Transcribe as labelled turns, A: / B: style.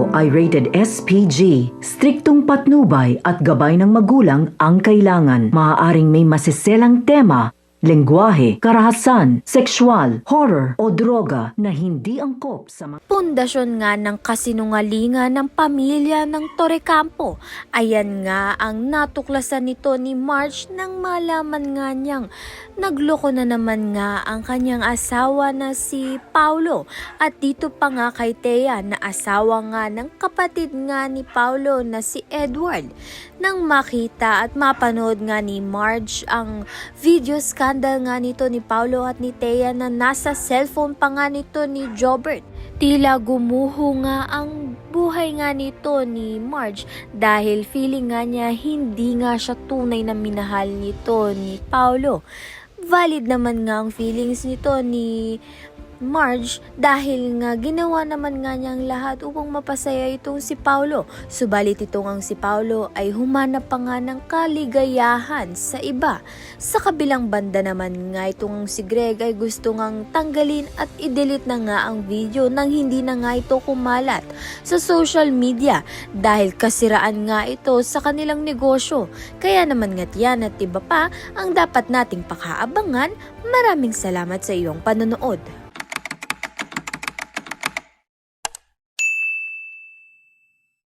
A: ito ay rated SPG. Striktong patnubay at gabay ng magulang ang kailangan. Maaaring may masiselang tema, lengguwahe, karahasan, sexual, horror o droga na hindi angkop sa mga
B: Pundasyon nga ng kasinungalingan ng pamilya ng Torrecampo. Ayan nga ang natuklasan nito ni Marge nang malaman nga niyang nagloko na naman nga ang kanyang asawa na si Paulo. At dito pa nga kay Thea na asawa nga ng kapatid nga ni Paulo na si Edward. Nang makita at mapanood nga ni Marge ang video scandal nga nito ni Paulo at ni Thea na nasa cellphone pa nga nito ni Jobert, tila gumuho nga ang buhay nga nito ni Marge dahil feeling nga niya hindi nga siya tunay na minahal nito ni Paulo. Valid naman nga ang feelings nito ni Marge dahil nga ginawa naman nga niyang lahat upang mapasaya itong si Paulo. Subalit itong ang si Paulo ay humanap pa nga ng kaligayahan sa iba. Sa kabilang banda naman nga itong si Greg ay gusto ngang tanggalin at i-delete na nga ang video nang hindi na nga ito kumalat sa social media dahil kasiraan nga ito sa kanilang negosyo. Kaya naman nga't yan at iba pa ang dapat nating pakaabangan. Maraming salamat sa iyong panonood.